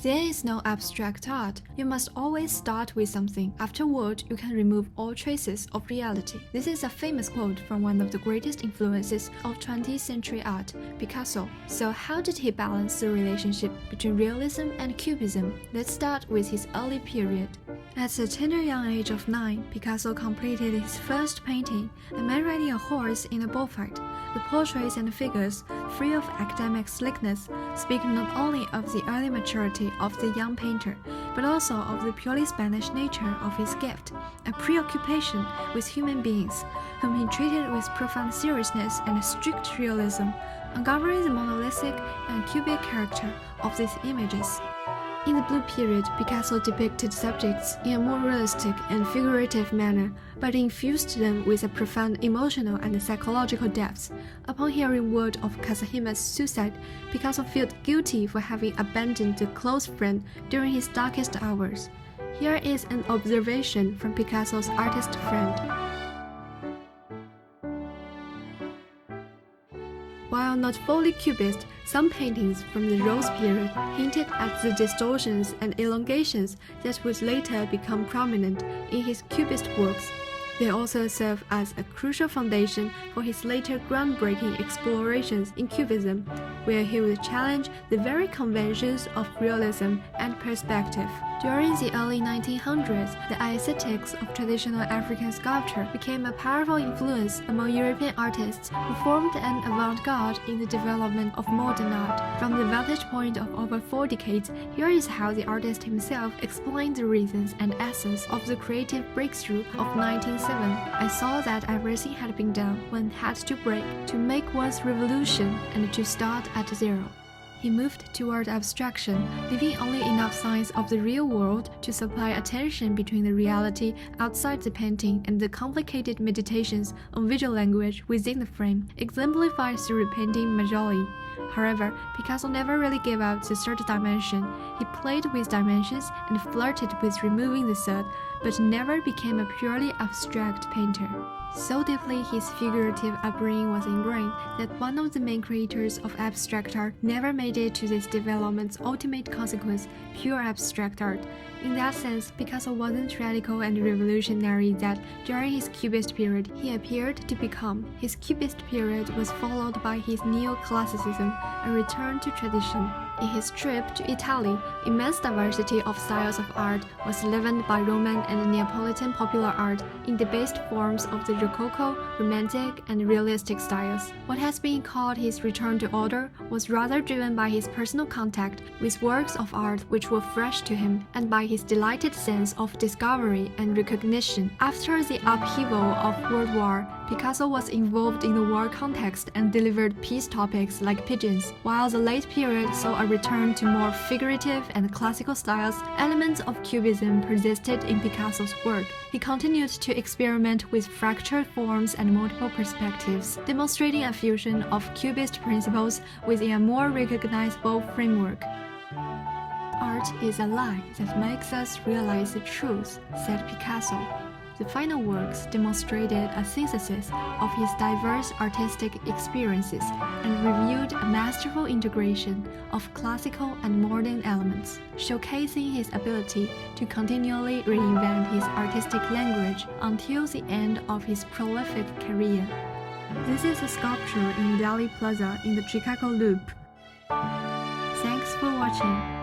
There is no abstract art. You must always start with something. Afterward, you can remove all traces of reality. This is a famous quote from one of the greatest influences of 20th century art, Picasso. So how did he balance the relationship between realism and cubism? Let's start with his early period. At the tender young age of 9, Picasso completed his first painting, a man riding a horse in a bullfight. The portraits and figures, free of academic slickness, speak not only of the early maturity of the young painter, but also of the purely Spanish nature of his gift, a preoccupation with human beings, whom he treated with profound seriousness and strict realism, uncovering the monolithic and cubic character of these images. In the Blue Period, Picasso depicted subjects in a more realistic and figurative manner, but infused them with a profound emotional and psychological depth. Upon hearing word of Casahima's suicide, Picasso felt guilty for having abandoned a close friend during his darkest hours. Here is an observation from Picasso's artist friend. While not fully cubist, some paintings from the Rose period hinted at the distortions and elongations that would later become prominent in his cubist works. They also serve as a crucial foundation for his later groundbreaking explorations in Cubism, where he would challenge the very conventions of realism and perspective. During the early 1900s, the aesthetics of traditional African sculpture became a powerful influence among European artists who formed an avant-garde in the development of modern art. From the vantage point of over 4 decades, here is how the artist himself explained the reasons and essence of the creative breakthrough of 1907. I saw that everything had been done one had to break, to make one's revolution, and to start at zero. He moved toward abstraction, leaving only enough signs of the real world to supply a tension between the reality outside the painting and the complicated meditations on visual language within the frame, exemplified through painting majorly. However, Picasso never really gave up the third dimension. He played with dimensions and flirted with removing the third, but never became a purely abstract painter. So deeply his figurative upbringing was ingrained that one of the main creators of abstract art never made it to this development's ultimate consequence, pure abstract art. In that sense, Picasso wasn't radical and revolutionary that during his Cubist period he appeared to become. His Cubist period was followed by his Neoclassicism, a return to tradition. In his trip to Italy, immense diversity of styles of art was leavened by Roman and Neapolitan popular art in debased forms of the Rococo, Romantic, and Realistic styles. What has been called his return to order was rather driven by his personal contact with works of art which were fresh to him, and by his delighted sense of discovery and recognition. After the upheaval of World War, Picasso was involved in the war context and delivered peace topics like pigeons, while the late period saw a return to more figurative and classical styles. Elements of Cubism persisted in Picasso's work. He continued to experiment with fractured forms and multiple perspectives, demonstrating a fusion of Cubist principles within a more recognizable framework. Art is a lie that makes us realize the truth, said Picasso. The final works demonstrated a synthesis of his diverse artistic experiences and revealed a masterful integration of classical and modern elements, showcasing his ability to continually reinvent his artistic language until the end of his prolific career. This is a sculpture in Dealey Plaza in the Chicago Loop. Thanks for watching.